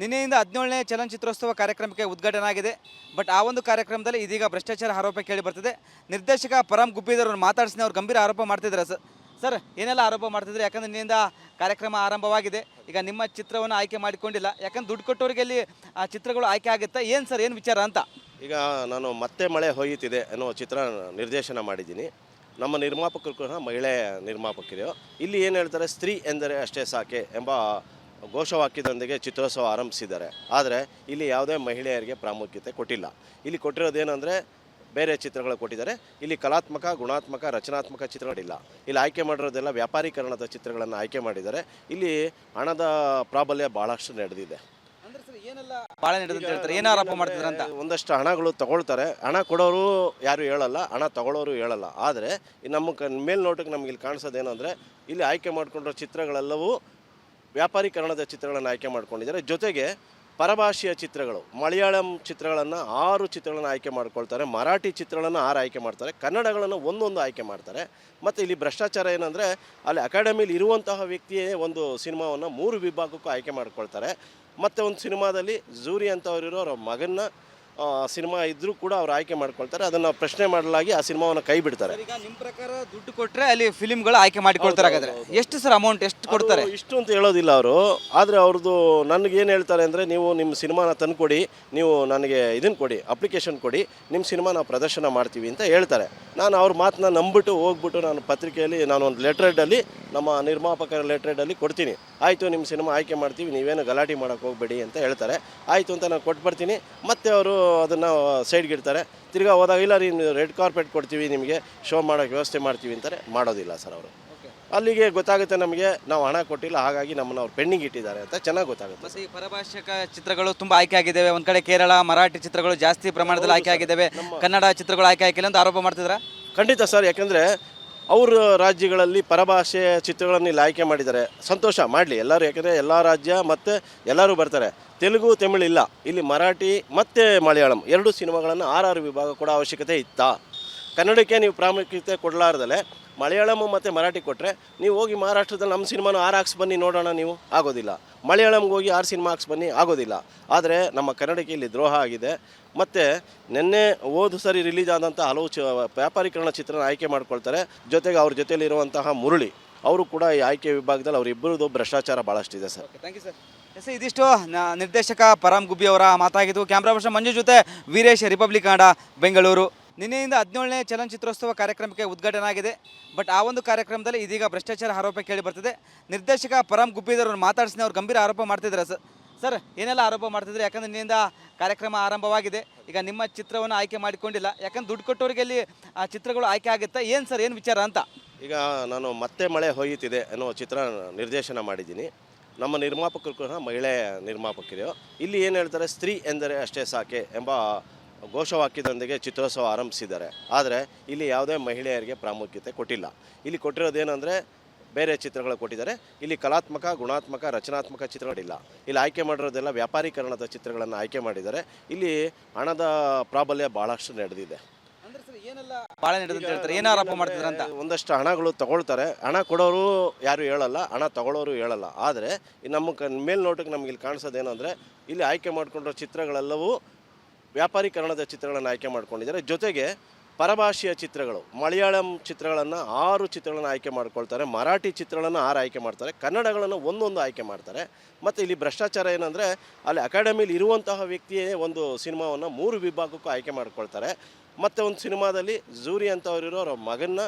ನಿನ್ನೆಯಿಂದ 17ನೇ ಚಲನಚಿತ್ರೋತ್ಸವ ಕಾರ್ಯಕ್ರಮಕ್ಕೆ ಉದ್ಘಾಟನೆ ಆಗಿದೆ. ಬಟ್ ಆ ಒಂದು ಕಾರ್ಯಕ್ರಮದಲ್ಲಿ ಇದೀಗ ಭ್ರಷ್ಟಾಚಾರ ಆರೋಪ ಕೇಳಿ ಬರ್ತಿದೆ. ನಿರ್ದೇಶಕ ಪರಮ್ ಗುಬ್ಬಿದವ್ರನ್ನ ಮಾತಾಡಿಸಿ ಅವ್ರು ಗಂಭೀರ ಆರೋಪ ಮಾಡ್ತಿದ್ದಾರೆ. ಸರ್ ಏನೆಲ್ಲ ಆರೋಪ ಮಾಡ್ತಿದ್ರೆ? ಯಾಕಂದ್ರೆ ನಿನ್ನೆಯಿಂದ ಕಾರ್ಯಕ್ರಮ ಆರಂಭವಾಗಿದೆ. ಈಗ ನಿಮ್ಮ ಚಿತ್ರವನ್ನು ಆಯ್ಕೆ ಮಾಡಿಕೊಂಡಿಲ್ಲ, ಯಾಕಂದ್ರೆ ದುಡ್ಡು ಕೊಟ್ಟವರಿಗೆ ಅಲ್ಲಿ ಆ ಚಿತ್ರಗಳು ಆಯ್ಕೆ ಆಗುತ್ತಾ ಏನು ಸರ್, ಏನು ವಿಚಾರ ಅಂತ? ಈಗ ನಾನು ಮತ್ತೆ ಮಳೆ ಹೊಯ್ಯುತ್ತಿದೆ ಅನ್ನೋ ಚಿತ್ರ ನಿರ್ದೇಶನ ಮಾಡಿದ್ದೀನಿ. ನಮ್ಮ ನಿರ್ಮಾಪಕರು ಕೂಡ ಮಹಿಳೆ ನಿರ್ಮಾಪಕರು. ಇಲ್ಲಿ ಏನು ಹೇಳ್ತಾರೆ, ಸ್ತ್ರೀ ಎಂದರೆ ಅಷ್ಟೇ ಸಾಕೆ ಎಂಬ ಘೋಷವಾಕ್ಯದೊಂದಿಗೆ ಚಿತ್ರೋತ್ಸವ ಆರಂಭಿಸಿದ್ದಾರೆ. ಆದರೆ ಇಲ್ಲಿ ಯಾವುದೇ ಮಹಿಳೆಯರಿಗೆ ಪ್ರಾಮುಖ್ಯತೆ ಕೊಟ್ಟಿಲ್ಲ. ಇಲ್ಲಿ ಕೊಟ್ಟಿರೋದೇನೆಂದರೆ ಬೇರೆ ಚಿತ್ರಗಳು ಕೊಟ್ಟಿದ್ದಾರೆ. ಇಲ್ಲಿ ಕಲಾತ್ಮಕ, ಗುಣಾತ್ಮಕ, ರಚನಾತ್ಮಕ ಚಿತ್ರಗಳಿಲ್ಲ. ಇಲ್ಲಿ ಆಯ್ಕೆ ಮಾಡಿರೋದೆಲ್ಲ ವ್ಯಾಪಾರೀಕರಣದ ಚಿತ್ರಗಳನ್ನು ಆಯ್ಕೆ ಮಾಡಿದ್ದಾರೆ. ಇಲ್ಲಿ ಹಣದ ಪ್ರಾಬಲ್ಯ ಭಾಳಷ್ಟು ನಡೆದಿದೆ. ಭಾಳ ನಡೆದಂತ ಹೇಳ್ತಾರೆ, ಏನು ಆರೋಪ ಮಾಡ್ತಿದ್ರು ಅಂತ? ಒಂದಷ್ಟು ಹಣಗಳು ತಗೊಳ್ತಾರೆ, ಹಣ ಕೊಡೋರು ಯಾರು ಹೇಳಲ್ಲ, ಹಣ ತಗೊಳ್ಳೋರು ಹೇಳಲ್ಲ. ಆದರೆ ನಮ್ಮ ಮೇಲ್ನೋಟಕ್ಕೆ ನಮ್ಗೆ ಇಲ್ಲಿ ಕಾಣಿಸೋದೇನು ಅಂದರೆ, ಇಲ್ಲಿ ಆಯ್ಕೆ ಮಾಡಿಕೊಂಡಿರೋ ಚಿತ್ರಗಳೆಲ್ಲವೂ ವ್ಯಾಪಾರೀಕರಣದ ಚಿತ್ರಗಳನ್ನು ಆಯ್ಕೆ ಮಾಡ್ಕೊಂಡಿದ್ದಾರೆ. ಜೊತೆಗೆ ಪರಭಾಷೆಯ ಚಿತ್ರಗಳು, ಮಲಯಾಳಂ ಚಿತ್ರಗಳನ್ನು 6 ಚಿತ್ರಗಳನ್ನು ಆಯ್ಕೆ ಮಾಡ್ಕೊಳ್ತಾರೆ, ಮರಾಠಿ ಚಿತ್ರಗಳನ್ನು 6 ಆಯ್ಕೆ ಮಾಡ್ತಾರೆ, ಕನ್ನಡಗಳನ್ನು ಒಂದೊಂದು ಆಯ್ಕೆ ಮಾಡ್ತಾರೆ. ಮತ್ತು ಇಲ್ಲಿ ಭ್ರಷ್ಟಾಚಾರ ಏನಂದರೆ, ಅಲ್ಲಿ ಅಕಾಡೆಮಿಲಿ ಇರುವಂತಹ ವ್ಯಕ್ತಿಯೇ ಒಂದು ಸಿನಿಮಾವನ್ನು 3 ವಿಭಾಗಕ್ಕೂ ಆಯ್ಕೆ ಮಾಡ್ಕೊಳ್ತಾರೆ. ಮತ್ತು ಒಂದು ಸಿನಿಮಾದಲ್ಲಿ ಜೂರಿ ಅಂತವರಿರೋ ಅವರ ಮಗನ್ನ ಸಿನಿಮಾ ಇದ್ದರೂ ಕೂಡ ಅವ್ರು ಆಯ್ಕೆ ಮಾಡ್ಕೊಳ್ತಾರೆ. ಅದನ್ನು ಪ್ರಶ್ನೆ ಮಾಡಲಾಗಿ ಆ ಸಿನಿಮಾವನ್ನು ಕೈ ಬಿಡ್ತಾರೆ. ಈಗ ನಿಮ್ಮ ಪ್ರಕಾರ ದುಡ್ಡು ಕೊಟ್ಟರೆ ಅಲ್ಲಿ ಫಿಲಿಮ್ಗಳು ಆಯ್ಕೆ ಮಾಡಿಕೊಳ್ತಾರೆ. ಹಾಗಾದ್ರೆ ಎಷ್ಟು ಸರ್ ಅಮೌಂಟ್ ಎಷ್ಟು ಕೊಡ್ತಾರೆ? ಇಷ್ಟು ಅಂತ ಹೇಳೋದಿಲ್ಲ ಅವರು. ಆದರೆ ಅವ್ರದ್ದು ನನಗೇನು ಹೇಳ್ತಾರೆ ಅಂದರೆ, ನೀವು ನಿಮ್ಮ ಸಿನಿಮಾನ ತಂದುಕೊಡಿ, ನೀವು ನನಗೆ ಇದನ್ನು ಕೊಡಿ, ಅಪ್ಲಿಕೇಶನ್ ಕೊಡಿ, ನಿಮ್ಮ ಸಿನಿಮಾ ನಾವು ಪ್ರದರ್ಶನ ಮಾಡ್ತೀವಿ ಅಂತ ಹೇಳ್ತಾರೆ. ನಾನು ಅವ್ರ ಮಾತನ್ನ ನಂಬಿಬಿಟ್ಟು ಹೋಗ್ಬಿಟ್ಟು ನಾನು ಪತ್ರಿಕೆಯಲ್ಲಿ ನಾನು ಒಂದು ಲೆಟ್ರೇಡಲ್ಲಿ, ನಮ್ಮ ನಿರ್ಮಾಪಕರ ಲೆಟ್ರೇಡಲ್ಲಿ ಕೊಡ್ತೀನಿ. ಆಯಿತು, ನಿಮ್ಮ ಸಿನಿಮಾ ಆಯ್ಕೆ ಮಾಡ್ತೀವಿ, ನೀವೇನು ಗಲಾಟೆ ಮಾಡೋಕ್ಕೆ ಹೋಗಬೇಡಿ ಅಂತ ಹೇಳ್ತಾರೆ. ಆಯಿತು ಅಂತ ನಾನು ಕೊಟ್ಟು ಬರ್ತೀನಿ. ಮತ್ತು ಅವರು ಅದನ್ನು ಸೈಡ್ಗೆ ಇಡ್ತಾರೆ. ತಿರ್ಗಾ ಹೋದಾಗ, ಇಲ್ಲ ರೀ, ರೆಡ್ ಕಾರ್ಪೆಟ್ ಕೊಡ್ತೀವಿ, ನಿಮಗೆ ಶೋ ಮಾಡೋಕ್ಕೆ ವ್ಯವಸ್ಥೆ ಮಾಡ್ತೀವಿ ಅಂತಾರೆ. ಮಾಡೋದಿಲ್ಲ ಸರ್ ಅವರು. ಅಲ್ಲಿಗೆ ಗೊತ್ತಾಗುತ್ತೆ ನಮಗೆ, ನಾವು ಹಣ ಕೊಟ್ಟಿಲ್ಲ, ಹಾಗಾಗಿ ನಮ್ಮನ್ನು ಅವ್ರು ಪೆಂಡಿಂಗ್ ಇಟ್ಟಿದ್ದಾರೆ ಅಂತ ಚೆನ್ನಾಗಿ ಗೊತ್ತಾಗುತ್ತೆ. ಮತ್ತು ಈ ಪರಭಾಷಕ ಚಿತ್ರಗಳು ತುಂಬ ಆಯ್ಕೆ ಆಗಿದ್ದಾವೆ. ಒಂದು ಕಡೆ ಕೇರಳ, ಮರಾಠಿ ಚಿತ್ರಗಳು ಜಾಸ್ತಿ ಪ್ರಮಾಣದಲ್ಲಿ ಆಯ್ಕೆ ಆಗಿದ್ದಾವೆ, ಕನ್ನಡ ಚಿತ್ರಗಳು ಆಯ್ಕೆ ಆಗಿಲ್ಲ ಅಂತ ಆರೋಪ ಮಾಡ್ತಿದ್ರ? ಖಂಡಿತ ಸರ್. ಯಾಕೆಂದರೆ ಅವ್ರ ರಾಜ್ಯಗಳಲ್ಲಿ ಪರಭಾಷೆ ಚಿತ್ರಗಳನ್ನು ಇಲ್ಲಿ ಆಯ್ಕೆ ಮಾಡಿದ್ದಾರೆ. ಸಂತೋಷ, ಮಾಡಲಿ ಎಲ್ಲರೂ. ಯಾಕೆಂದರೆ ಎಲ್ಲ ರಾಜ್ಯ ಮತ್ತು ಎಲ್ಲರೂ ಬರ್ತಾರೆ. ತೆಲುಗು, ತಮಿಳು ಇಲ್ಲ, ಇಲ್ಲಿ ಮರಾಠಿ ಮತ್ತು ಮಲಯಾಳಂ 2 ಸಿನಿಮಾಗಳನ್ನು 6 ವಿಭಾಗ ಕೊಡೋ ಅವಶ್ಯಕತೆ ಇತ್ತಾ? ಕನ್ನಡಕ್ಕೆ ನೀವು ಪ್ರಾಮುಖ್ಯತೆ ಕೊಡಲಾರ್ದಲೆ ಮಲಯಾಳಂ ಮತ್ತು ಮರಾಠಿ ಕೊಟ್ಟರೆ, ನೀವು ಹೋಗಿ ಮಹಾರಾಷ್ಟ್ರದಲ್ಲಿ ನಮ್ಮ ಸಿನಿಮಾನು 6 ಹಾಕ್ಸ್ ಬನ್ನಿ ನೋಡೋಣ, ನೀವು ಆಗೋದಿಲ್ಲ. ಮಲಯಾಳಂಗೆ ಹೋಗಿ 6 ಸಿನಿಮಾ ಹಾಕ್ಸ್ ಬನ್ನಿ, ಆಗೋದಿಲ್ಲ. ಆದರೆ ನಮ್ಮ ಕನ್ನಡಕ್ಕೆ ಇಲ್ಲಿ ದ್ರೋಹ ಆಗಿದೆ. ಮತ್ತು ನಿನ್ನೆ ಹೋದ ಸರಿ ರಿಲೀಸ್ ಆದಂಥ ಹಲವು ವ್ಯಾಪಾರೀಕರಣ ಚಿತ್ರನ ಆಯ್ಕೆ ಮಾಡ್ಕೊಳ್ತಾರೆ. ಜೊತೆಗೆ ಅವ್ರ ಜೊತೆಯಲ್ಲಿರುವಂತಹ ಮುರಳಿ ಅವರು ಕೂಡ ಈ ಆಯ್ಕೆ ವಿಭಾಗದಲ್ಲಿ ಅವರಿಬ್ಬರದು ಭ್ರಷ್ಟಾಚಾರ ಭಾಳಷ್ಟಿದೆ sir. Thank you sir. Yes, ಇದಿಷ್ಟು ನಿರ್ದೇಶಕ ಪರಮ್ ಗುಬ್ಬಿ ಅವರ ಮಾತಾಗಿದ್ದು. ಕ್ಯಾಮ್ರಾ ಪರ್ಸನ್ ಮಂಜು ಜೊತೆ ವೀರೇಶ್, ರಿಪಬ್ಲಿಕ್ ಕನ್ನಡ, ಬೆಂಗಳೂರು. ನಿನ್ನೆಯಿಂದ 17ನೇ ಚಲನಚಿತ್ರೋತ್ಸವ ಕಾರ್ಯಕ್ರಮಕ್ಕೆ ಉದ್ಘಾಟನೆ ಆಗಿದೆ. ಬಟ್ ಆ ಒಂದು ಕಾರ್ಯಕ್ರಮದಲ್ಲಿ ಇದೀಗ ಭ್ರಷ್ಟಾಚಾರ ಆರೋಪ ಕೇಳಿ ಬರ್ತಿದೆ. ನಿರ್ದೇಶಕ ಪರಮ್ ಗುಬ್ಬಿದವ್ರನ್ನ ಮಾತಾಡಿಸಿ ಅವ್ರು ಗಂಭೀರ ಆರೋಪ ಮಾಡ್ತಿದ್ದಾರೆ. ಸರ್ ಏನೆಲ್ಲ ಆರೋಪ ಮಾಡ್ತಿದ್ರೆ? ಯಾಕಂದ್ರೆ ನಿನ್ನೆಯಿಂದ ಕಾರ್ಯಕ್ರಮ ಆರಂಭವಾಗಿದೆ. ಈಗ ನಿಮ್ಮ ಚಿತ್ರವನ್ನು ಆಯ್ಕೆ ಮಾಡಿಕೊಂಡಿಲ್ಲ, ಯಾಕಂದ್ರೆ ದುಡ್ಡು ಕೊಟ್ಟವರಿಗೆ ಅಲ್ಲಿ ಆ ಚಿತ್ರಗಳು ಆಯ್ಕೆ ಆಗುತ್ತಾ ಏನು ಸರ್, ಏನು ವಿಚಾರ ಅಂತ? ಈಗ ನಾನು ಮತ್ತೆ ಮಳೆ ಹೊಯ್ಯುತ್ತಿದೆ ಅನ್ನೋ ಚಿತ್ರ ನಿರ್ದೇಶನ ಮಾಡಿದ್ದೀನಿ. ನಮ್ಮ ನಿರ್ಮಾಪಕರು ಕೂಡ ಮಹಿಳೆ ನಿರ್ಮಾಪಕರು. ಇಲ್ಲಿ ಏನು ಹೇಳ್ತಾರೆ, ಸ್ತ್ರೀ ಎಂದರೆ ಅಷ್ಟೇ ಸಾಕೆ ಎಂಬ ಘೋಷವಾಕ್ಯದೊಂದಿಗೆ ಚಿತ್ರೋತ್ಸವ ಆರಂಭಿಸಿದ್ದಾರೆ. ಆದರೆ ಇಲ್ಲಿ ಯಾವುದೇ ಮಹಿಳೆಯರಿಗೆ ಪ್ರಾಮುಖ್ಯತೆ ಕೊಟ್ಟಿಲ್ಲ. ಇಲ್ಲಿ ಕೊಟ್ಟಿರೋದೇನೆಂದರೆ ಬೇರೆ ಚಿತ್ರಗಳು ಕೊಟ್ಟಿದ್ದಾರೆ. ಇಲ್ಲಿ ಕಲಾತ್ಮಕ, ಗುಣಾತ್ಮಕ, ರಚನಾತ್ಮಕ ಚಿತ್ರಗಳಿಲ್ಲ. ಇಲ್ಲಿ ಆಯ್ಕೆ ಮಾಡಿರೋದೆಲ್ಲ ವ್ಯಾಪಾರೀಕರಣದ ಚಿತ್ರಗಳನ್ನು ಆಯ್ಕೆ ಮಾಡಿದ್ದಾರೆ. ಇಲ್ಲಿ ಹಣದ ಪ್ರಾಬಲ್ಯ ಭಾಳಷ್ಟು ನಡೆದಿದೆ. ಭಾಳ ನಡೆದಂತ ಹೇಳ್ತಾರೆ, ಏನು ಆರೋಪ ಮಾಡ್ತಿದ್ರು ಅಂತ? ಒಂದಷ್ಟು ಹಣಗಳು ತಗೊಳ್ತಾರೆ, ಹಣ ಕೊಡೋರು ಯಾರು ಹೇಳಲ್ಲ, ಹಣ ತಗೊಳ್ಳೋರು ಹೇಳಲ್ಲ. ಆದರೆ ನಮ್ಮ ಮೇಲ್ನೋಟಕ್ಕೆ ನಮ್ಗೆ ಇಲ್ಲಿ ಕಾಣಿಸೋದೇನು ಅಂದರೆ, ಇಲ್ಲಿ ಆಯ್ಕೆ ಮಾಡಿಕೊಂಡಿರೋ ಚಿತ್ರಗಳೆಲ್ಲವೂ ವ್ಯಾಪಾರೀಕರಣದ ಚಿತ್ರಗಳನ್ನು ಆಯ್ಕೆ ಮಾಡ್ಕೊಂಡಿದ್ದಾರೆ. ಜೊತೆಗೆ ಪರಭಾಷೆಯ ಚಿತ್ರಗಳು, ಮಲಯಾಳಂ ಚಿತ್ರಗಳನ್ನು 6 ಚಿತ್ರಗಳನ್ನು ಆಯ್ಕೆ ಮಾಡ್ಕೊಳ್ತಾರೆ, ಮರಾಠಿ ಚಿತ್ರಗಳನ್ನು 6 ಆಯ್ಕೆ ಮಾಡ್ತಾರೆ, ಕನ್ನಡಗಳನ್ನು ಒಂದೊಂದು ಆಯ್ಕೆ ಮಾಡ್ತಾರೆ. ಮತ್ತು ಇಲ್ಲಿ ಭ್ರಷ್ಟಾಚಾರ ಏನಂದರೆ, ಅಲ್ಲಿ ಅಕಾಡೆಮಿಲಿ ಇರುವಂತಹ ವ್ಯಕ್ತಿಯೇ ಒಂದು ಸಿನಿಮಾವನ್ನು 3 ವಿಭಾಗಕ್ಕೂ ಆಯ್ಕೆ ಮಾಡ್ಕೊಳ್ತಾರೆ. ಮತ್ತು ಒಂದು ಸಿನಿಮಾದಲ್ಲಿ ಜೂರಿ ಅಂತವರಿರೋ ಅವರ ಮಗನ್ನ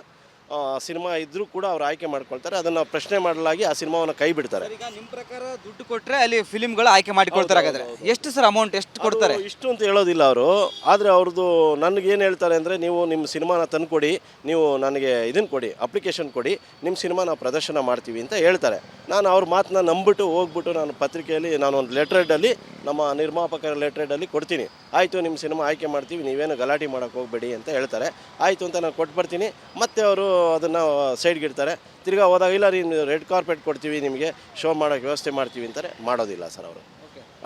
ಸಿನಿಮಾ ಇದ್ದರೂ ಕೂಡ ಅವ್ರು ಆಯ್ಕೆ ಮಾಡ್ಕೊಳ್ತಾರೆ. ಅದನ್ನು ಪ್ರಶ್ನೆ ಮಾಡಲಾಗಿ ಆ ಸಿನಿಮಾವನ್ನು ಕೈ ಬಿಡ್ತಾರೆ. ಈಗ ನಿಮ್ಮ ಪ್ರಕಾರ ದುಡ್ಡು ಕೊಟ್ಟರೆ ಅಲ್ಲಿ ಫಿಲಿಮ್ಗಳು ಆಯ್ಕೆ ಮಾಡಿಕೊಳ್ತಾರೆ. ಹಾಗಾದ್ರೆ ಎಷ್ಟು ಸರ್ ಅಮೌಂಟ್ ಎಷ್ಟು ಕೊಡ್ತಾರೆ? ಇಷ್ಟು ಅಂತ ಹೇಳೋದಿಲ್ಲ ಅವರು. ಆದರೆ ಅವ್ರದ್ದು ನನಗೇನು ಹೇಳ್ತಾರೆ ಅಂದರೆ, ನೀವು ನಿಮ್ಮ ಸಿನಿಮಾನ ತಂದುಕೊಡಿ, ನೀವು ನನಗೆ ಇದನ್ನು ಕೊಡಿ, ಅಪ್ಲಿಕೇಶನ್ ಕೊಡಿ, ನಿಮ್ಮ ಸಿನಿಮಾ ನಾವು ಪ್ರದರ್ಶನ ಮಾಡ್ತೀವಿ ಅಂತ ಹೇಳ್ತಾರೆ. ನಾನು ಅವ್ರ ಮಾತನ್ನ ನಂಬಿಬಿಟ್ಟು ಹೋಗ್ಬಿಟ್ಟು ನಾನು ಪತ್ರಿಕೆಯಲ್ಲಿ ನಾನು ಒಂದು ಲೆಟ್ರೇಡಲ್ಲಿ, ನಮ್ಮ ನಿರ್ಮಾಪಕರ ಲೆಟ್ರೇಡಲ್ಲಿ ಕೊಡ್ತೀನಿ. ಆಯಿತು, ನಿಮ್ಮ ಸಿನಿಮಾ ಆಯ್ಕೆ ಮಾಡ್ತೀವಿ, ನೀವೇನು ಗಲಾಟೆ ಮಾಡೋಕ್ಕೆ ಹೋಗಬೇಡಿ ಅಂತ ಹೇಳ್ತಾರೆ. ಆಯಿತು ಅಂತ ನಾನು ಕೊಟ್ಟು ಬರ್ತೀನಿ. ಮತ್ತು ಅವರು ಅದನ್ನು ಸೈಡ್ಗೆ ಇಡ್ತಾರೆ. ತಿರ್ಗಾ ಹೋದಾಗ, ಇಲ್ಲ ರೀ, ರೆಡ್ ಕಾರ್ಪೆಟ್ ಕೊಡ್ತೀವಿ, ನಿಮಗೆ ಶೋ ಮಾಡೋಕ್ಕೆ ವ್ಯವಸ್ಥೆ ಮಾಡ್ತೀವಿ ಅಂತಾರೆ. ಮಾಡೋದಿಲ್ಲ ಸರ್ ಅವರು.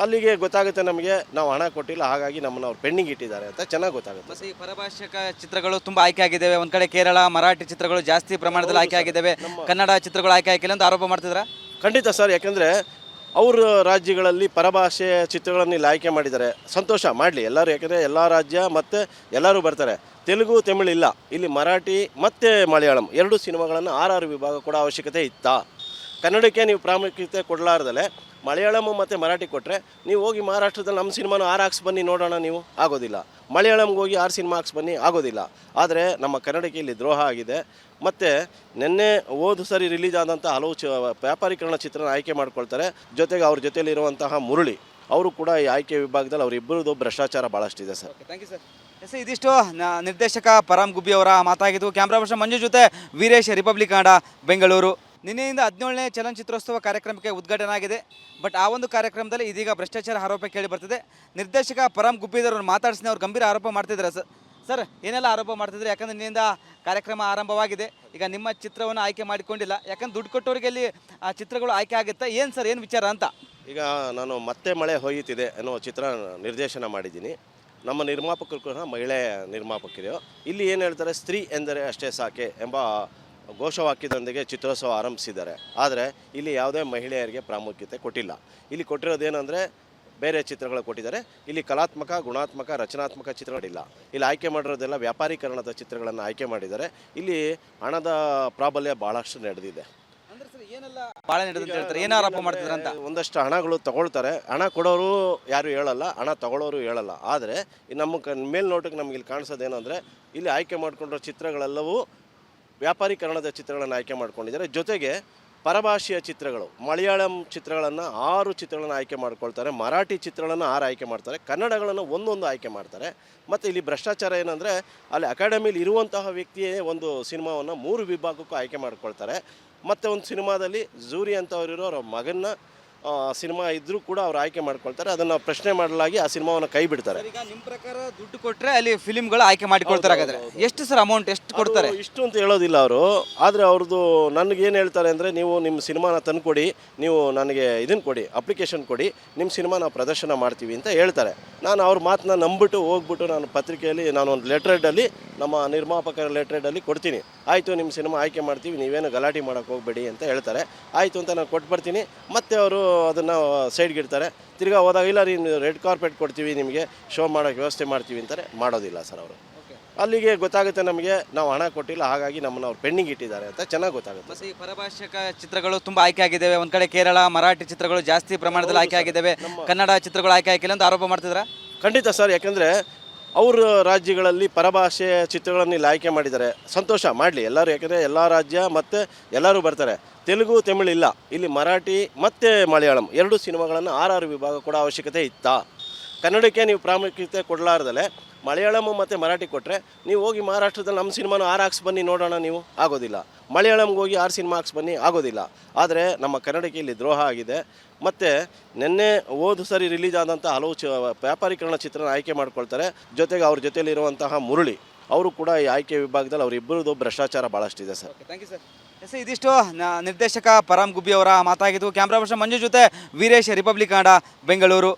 ಅಲ್ಲಿಗೆ ಗೊತ್ತಾಗುತ್ತೆ ನಮಗೆ, ನಾವು ಹಣ ಕೊಟ್ಟಿಲ್ಲ, ಹಾಗಾಗಿ ನಮ್ಮನ್ನು ಅವ್ರು ಪೆಂಡಿಂಗ್ ಇಟ್ಟಿದ್ದಾರೆ ಅಂತ ಚೆನ್ನಾಗಿ ಗೊತ್ತಾಗುತ್ತೆ. ಮತ್ತು ಈ ಪರಭಾಷಕ ಚಿತ್ರಗಳು ತುಂಬ ಆಯ್ಕೆ ಆಗಿದ್ದಾವೆ. ಒಂದು ಕಡೆ ಕೇರಳ, ಮರಾಠಿ ಚಿತ್ರಗಳು ಜಾಸ್ತಿ ಪ್ರಮಾಣದಲ್ಲಿ ಆಯ್ಕೆ ಆಗಿದ್ದಾವೆ, ಕನ್ನಡ ಚಿತ್ರಗಳು ಆಯ್ಕೆ ಆಗಿಲ್ಲ ಅಂತ ಆರೋಪ ಮಾಡ್ತಿದ್ರ? ಖಂಡಿತ ಸರ್. ಯಾಕೆಂದರೆ ಅವ್ರ ರಾಜ್ಯಗಳಲ್ಲಿ ಪರಭಾಷೆ ಚಿತ್ರಗಳನ್ನು ಇಲ್ಲಿ ಆಯ್ಕೆ ಮಾಡಿದ್ದಾರೆ. ಸಂತೋಷ ಮಾಡಲಿ ಎಲ್ಲರೂ, ಯಾಕೆಂದರೆ ಎಲ್ಲ ರಾಜ್ಯ ಮತ್ತು ಎಲ್ಲರೂ ಬರ್ತಾರೆ. ತೆಲುಗು ತಮಿಳು ಇಲ್ಲ, ಇಲ್ಲಿ ಮರಾಠಿ ಮತ್ತು ಮಲಯಾಳಂ ಎರಡು ಸಿನಿಮಾಗಳನ್ನು ಆರ್ ವಿಭಾಗ ಕೊಡೋ ಅವಶ್ಯಕತೆ ಇತ್ತಾ? ಕನ್ನಡಕ್ಕೆ ನೀವು ಪ್ರಾಮುಖ್ಯತೆ ಕೊಡಲಾರ್ದಲೆ ಮಲಯಾಳಂ ಮತ್ತು ಮರಾಠಿ ಕೊಟ್ಟರೆ ನೀವು ಹೋಗಿ ಮಹಾರಾಷ್ಟ್ರದಲ್ಲಿ ನಮ್ಮ ಸಿನಿಮಾನು ಹಾಕ್ಸಿ ಬನ್ನಿ ನೋಡೋಣ, ನೀವು ಆಗೋದಿಲ್ಲ. ಮಲಯಾಳಂಗೆ ಹೋಗಿ 6 ಸಿನಿಮಾ ಹಾಕ್ಸಿ ಬನ್ನಿ, ಆಗೋದಿಲ್ಲ. ಆದರೆ ನಮ್ಮ ಕನ್ನಡಕ್ಕೆ ಇಲ್ಲಿ ದ್ರೋಹ ಆಗಿದೆ. ಮತ್ತು ನಿನ್ನೆ ಹೋದ ಸರಿ ರಿಲೀಸ್ ಆದಂಥ ಹಲವು ವ್ಯಾಪಾರೀಕರಣ ಚಿತ್ರನ ಆಯ್ಕೆ ಮಾಡ್ಕೊಳ್ತಾರೆ. ಜೊತೆಗೆ ಅವ್ರ ಜೊತೆಯಲ್ಲಿರುವಂತಹ ಮುರಳಿ ಅವರು ಕೂಡ ಈ ಆಯ್ಕೆ ವಿಭಾಗದಲ್ಲಿ ಅವರಿಬ್ಬರದು ಭ್ರಷ್ಟಾಚಾರ ಭಾಳಷ್ಟಿದೆ sir. Thank you sir. Yes, ಇದಿಷ್ಟು ನಿರ್ದೇಶಕ ಪರಂ ಗುಬ್ಬಿ ಅವರ ಮಾತಾಗಿದ್ದು. ಕ್ಯಾಮ್ರಾ ಪರ್ಸನ್ ಮಂಜು ಜೊತೆ ವೀರೇಶ್, ರಿಪಬ್ಲಿಕ್ ಕನ್ನಡ, ಬೆಂಗಳೂರು. ನಿನ್ನೆಯಿಂದ 17ನೇ ಚಲನಚಿತ್ರೋತ್ಸವ ಕಾರ್ಯಕ್ರಮಕ್ಕೆ ಉದ್ಘಾಟನೆ ಆಗಿದೆ. ಬಟ್ ಆ ಒಂದು ಕಾರ್ಯಕ್ರಮದಲ್ಲಿ ಇದೀಗ ಭ್ರಷ್ಟಾಚಾರ ಆರೋಪ ಕೇಳಿ ಬರ್ತಿದೆ. ನಿರ್ದೇಶಕ ಪರಂ ಗುಬ್ಬಿದವ್ರನ್ನ ಮಾತಾಡಿಸಿ ಅವ್ರು ಗಂಭೀರ ಆರೋಪ ಮಾಡ್ತಿದ್ದಾರೆ. ಸರ್ ಏನೆಲ್ಲ ಆರೋಪ ಮಾಡ್ತಿದ್ರೆ? ಯಾಕಂದರೆ ನಿನ್ನಿಂದ ಕಾರ್ಯಕ್ರಮ ಆರಂಭವಾಗಿದೆ, ಈಗ ನಿಮ್ಮ ಚಿತ್ರವನ್ನು ಆಯ್ಕೆ ಮಾಡಿಕೊಂಡಿಲ್ಲ. ಯಾಕಂದ್ರೆ ದುಡ್ಡು ಕೊಟ್ಟವರಿಗೆ ಅಲ್ಲಿ ಆ ಚಿತ್ರಗಳು ಆಯ್ಕೆ ಆಗುತ್ತಾ ಏನು ಸರ್, ಏನು ವಿಚಾರ ಅಂತ? ಈಗ ನಾನು ಮತ್ತೆ ಮಳೆ ಹೊಯ್ಯುತ್ತಿದೆ ಅನ್ನೋ ಚಿತ್ರ ನಿರ್ದೇಶನ ಮಾಡಿದ್ದೀನಿ. ನಮ್ಮ ನಿರ್ಮಾಪಕರು ಕೂಡ ಮಹಿಳೆ ನಿರ್ಮಾಪಕರು. ಇಲ್ಲಿ ಏನು ಹೇಳ್ತಾರೆ, ಸ್ತ್ರೀ ಎಂದರೆ ಅಷ್ಟೇ ಸಾಕೆ ಎಂಬ ಘೋಷವಾಕ್ಯದೊಂದಿಗೆ ಚಿತ್ರೋತ್ಸವ ಆರಂಭಿಸಿದ್ದಾರೆ. ಆದರೆ ಇಲ್ಲಿ ಯಾವುದೇ ಮಹಿಳೆಯರಿಗೆ ಪ್ರಾಮುಖ್ಯತೆ ಕೊಟ್ಟಿಲ್ಲ. ಇಲ್ಲಿ ಕೊಟ್ಟಿರೋದೇನೆಂದರೆ ಬೇರೆ ಚಿತ್ರಗಳು ಕೊಟ್ಟಿದ್ದಾರೆ. ಇಲ್ಲಿ ಕಲಾತ್ಮಕ, ಗುಣಾತ್ಮಕ, ರಚನಾತ್ಮಕ ಚಿತ್ರಗಳಿಲ್ಲ. ಇಲ್ಲಿ ಆಯ್ಕೆ ಮಾಡಿರೋದೆಲ್ಲ ವ್ಯಾಪಾರೀಕರಣದ ಚಿತ್ರಗಳನ್ನು ಆಯ್ಕೆ ಮಾಡಿದ್ದಾರೆ. ಇಲ್ಲಿ ಹಣದ ಪ್ರಾಬಲ್ಯ ಭಾಳಷ್ಟು ನಡೆದಿದೆ. ಅಂದ್ರೆ ಸರ್ ಏನೆಲ್ಲ ಭಾಳ ನಡೆದಂತ ಹೇಳ್ತಾರೆ, ಏನು ಆರೋಪ ಮಾಡ್ತಿದ್ರು ಅಂತ? ಒಂದಷ್ಟು ಹಣಗಳು ತಗೊಳ್ತಾರೆ. ಹಣ ಕೊಡೋರು ಯಾರು ಹೇಳಲ್ಲ, ಹಣ ತಗೊಳ್ಳೋರು ಹೇಳಲ್ಲ. ಆದರೆ ನಮ್ಮ ಮೇಲ್ನೋಟಕ್ಕೆ ನಮ್ಗೆ ಇಲ್ಲಿ ಕಾಣಿಸೋದೇನು ಅಂದರೆ, ಇಲ್ಲಿ ಆಯ್ಕೆ ಮಾಡಿಕೊಂಡಿರೋ ಚಿತ್ರಗಳೆಲ್ಲವೂ ವ್ಯಾಪಾರೀಕರಣದ ಚಿತ್ರಗಳನ್ನು ಆಯ್ಕೆ ಮಾಡ್ಕೊಂಡಿದ್ದಾರೆ. ಜೊತೆಗೆ ಪರಭಾಷೆಯ ಚಿತ್ರಗಳು, ಮಲಯಾಳಂ ಚಿತ್ರಗಳನ್ನು 6 ಚಿತ್ರಗಳನ್ನು ಆಯ್ಕೆ ಮಾಡ್ಕೊಳ್ತಾರೆ, ಮರಾಠಿ ಚಿತ್ರಗಳನ್ನು 6 ಆಯ್ಕೆ ಮಾಡ್ತಾರೆ, ಕನ್ನಡಗಳನ್ನು ಒಂದೊಂದು ಆಯ್ಕೆ ಮಾಡ್ತಾರೆ. ಮತ್ತು ಇಲ್ಲಿ ಭ್ರಷ್ಟಾಚಾರ ಏನಂದರೆ, ಅಲ್ಲಿ ಅಕಾಡೆಮಿಲಿ ಇರುವಂತಹ ವ್ಯಕ್ತಿಯೇ ಒಂದು ಸಿನಿಮಾವನ್ನು 3 ವಿಭಾಗಕ್ಕೂ ಆಯ್ಕೆ ಮಾಡ್ಕೊಳ್ತಾರೆ. ಮತ್ತು ಒಂದು ಸಿನಿಮಾದಲ್ಲಿ ಜೂರಿ ಅಂತವರಿರೋ ಅವ್ರ ಮಗನ್ನ ಸಿನಿಮಾ ಇದ್ದರೂ ಕೂಡ ಅವ್ರು ಆಯ್ಕೆ ಮಾಡ್ಕೊಳ್ತಾರೆ. ಅದನ್ನು ಪ್ರಶ್ನೆ ಮಾಡಲಾಗಿ ಆ ಸಿನಿಮಾವನ್ನು ಕೈ ಬಿಡ್ತಾರೆ. ಈಗ ನಿಮ್ಮ ಪ್ರಕಾರ ದುಡ್ಡು ಕೊಟ್ಟರೆ ಅಲ್ಲಿ ಫಿಲಿಮ್ಗಳು ಆಯ್ಕೆ ಮಾಡಿಕೊಳ್ತಾರೆ. ಹಾಗಾದ್ರೆ ಎಷ್ಟು ಸರ್ ಅಮೌಂಟ್ ಎಷ್ಟು ಕೊಡ್ತಾರೆ? ಇಷ್ಟು ಅಂತ ಹೇಳೋದಿಲ್ಲ ಅವರು. ಆದರೆ ಅವ್ರದ್ದು ನನಗೇನು ಹೇಳ್ತಾರೆ ಅಂದರೆ, ನೀವು ನಿಮ್ಮ ಸಿನಿಮಾನ ತಂದುಕೊಡಿ, ನೀವು ನನಗೆ ಇದನ್ನು ಕೊಡಿ, ಅಪ್ಲಿಕೇಶನ್ ಕೊಡಿ, ನಿಮ್ಮ ಸಿನಿಮಾ ನಾವು ಪ್ರದರ್ಶನ ಮಾಡ್ತೀವಿ ಅಂತ ಹೇಳ್ತಾರೆ. ನಾನು ಅವ್ರ ಮಾತನ್ನ ನಂಬಿಬಿಟ್ಟು ಹೋಗ್ಬಿಟ್ಟು ನಾನು ಪತ್ರಿಕೆಯಲ್ಲಿ ನಾನು ಒಂದು ಲೆಟ್ರೇಡಲ್ಲಿ, ನಮ್ಮ ನಿರ್ಮಾಪಕರ ಲೆಟ್ರೇಡಲ್ಲಿ ಕೊಡ್ತೀನಿ. ಆಯಿತು, ನಿಮ್ಮ ಸಿನಿಮಾ ಆಯ್ಕೆ ಮಾಡ್ತೀವಿ, ನೀವೇನು ಗಲಾಟೆ ಮಾಡೋಕ್ಕೆ ಹೋಗಬೇಡಿ ಅಂತ ಹೇಳ್ತಾರೆ. ಆಯಿತು ಅಂತ ನಾನು ಕೊಟ್ಟು ಬರ್ತೀನಿ. ಮತ್ತು ಅವರು ಅದನ್ನು ಸೈಡ್ಗೆ ಇಡ್ತಾರೆ. ತಿರ್ಗಾ ಹೋದಾಗ ಇಲ್ಲ, ನೀನು ರೆಡ್ ಕಾರ್ಪೆಟ್ ಕೊಡ್ತೀವಿ, ನಿಮಗೆ ಶೋ ಮಾಡೋಕ್ಕೆ ವ್ಯವಸ್ಥೆ ಮಾಡ್ತೀವಿ ಅಂತಾರೆ. ಮಾಡೋದಿಲ್ಲ ಸರ್ ಅವರು. ಅಲ್ಲಿಗೆ ಗೊತ್ತಾಗುತ್ತೆ ನಮಗೆ, ನಾವು ಹಣ ಕೊಟ್ಟಿಲ್ಲ, ಹಾಗಾಗಿ ನಮ್ಮನ್ನು ಅವ್ರು ಪೆಂಡಿಂಗ್ ಇಟ್ಟಿದ್ದಾರೆ ಅಂತ ಚೆನ್ನಾಗಿ ಗೊತ್ತಾಗುತ್ತೆ. ಮತ್ತು ಈ ಪರಭಾಷಕ ಚಿತ್ರಗಳು ತುಂಬ ಆಯ್ಕೆ ಆಗಿದ್ದಾವೆ. ಒಂದು ಕಡೆ ಕೇರಳ, ಮರಾಠಿ ಚಿತ್ರಗಳು ಜಾಸ್ತಿ ಪ್ರಮಾಣದಲ್ಲಿ ಆಯ್ಕೆ ಆಗಿದ್ದಾವೆ, ಕನ್ನಡ ಚಿತ್ರಗಳು ಆಯ್ಕೆ ಆಗಿಲ್ಲ ಅಂತ ಆರೋಪ ಮಾಡ್ತಿದ್ರ? ಖಂಡಿತ ಸರ್. ಯಾಕೆಂದರೆ ಅವ್ರ ರಾಜ್ಯಗಳಲ್ಲಿ ಪರಭಾಷೆ ಚಿತ್ರಗಳನ್ನು ಇಲ್ಲಿ ಆಯ್ಕೆ ಮಾಡಿದ್ದಾರೆ. ಸಂತೋಷ ಮಾಡಲಿ ಎಲ್ಲರೂ, ಯಾಕೆಂದರೆ ಎಲ್ಲ ರಾಜ್ಯ ಮತ್ತು ಎಲ್ಲರೂ ಬರ್ತಾರೆ. ತೆಲುಗು ತಮಿಳು ಇಲ್ಲ, ಇಲ್ಲಿ ಮರಾಠಿ ಮತ್ತು ಮಲಯಾಳಂ ಎರಡು ಸಿನಿಮಾಗಳನ್ನು ಆರ್ ವಿಭಾಗ ಕೊಡೋ ಅವಶ್ಯಕತೆ ಇತ್ತಾ? ಕನ್ನಡಕ್ಕೆ ನೀವು ಪ್ರಾಮುಖ್ಯತೆ ಕೊಡಲಾರ್ದಲೆ ಮಲಯಾಳಂ ಮತ್ತು ಮರಾಠಿ ಕೊಟ್ಟರೆ ನೀವು ಹೋಗಿ ಮಹಾರಾಷ್ಟ್ರದಲ್ಲಿ ನಮ್ಮ ಸಿನಿಮಾನು ಹಾಕ್ಸಿ ಬನ್ನಿ ನೋಡೋಣ, ನೀವು ಆಗೋದಿಲ್ಲ. ಮಲಯಾಳಂಗೆ ಹೋಗಿ 6 ಸಿನಿಮಾ ಹಾಕ್ಸಿ ಬನ್ನಿ, ಆಗೋದಿಲ್ಲ. ಆದರೆ ನಮ್ಮ ಕನ್ನಡಕ್ಕೆ ಇಲ್ಲಿ ದ್ರೋಹ ಆಗಿದೆ. ಮತ್ತು ನಿನ್ನೆ ಹೋದ ಸರಿ ರಿಲೀಸ್ ಆದಂಥ ಹಲವು ವ್ಯಾಪಾರೀಕರಣ ಚಿತ್ರನ ಆಯ್ಕೆ ಮಾಡ್ಕೊಳ್ತಾರೆ. ಜೊತೆಗೆ ಅವ್ರ ಜೊತೆಯಲ್ಲಿರುವಂತಹ ಮುರಳಿ ಅವರು ಕೂಡ ಈ ಆಯ್ಕೆ ವಿಭಾಗದಲ್ಲಿ ಅವರಿಬ್ಬರದು ಭ್ರಷ್ಟಾಚಾರ ಭಾಳಷ್ಟಿದೆ sir. Thank you sir. Yes, ಇದಿಷ್ಟು ನಿರ್ದೇಶಕ ಪರಂ ಗುಬ್ಬಿ ಅವರ ಮಾತಾಗಿದ್ದು. ಕ್ಯಾಮ್ರಾ ಪರ್ಸನ್ ಮಂಜು ಜೊತೆ ವೀರೇಶ್, ರಿಪಬ್ಲಿಕ್ ಕನ್ನಡ, ಬೆಂಗಳೂರು.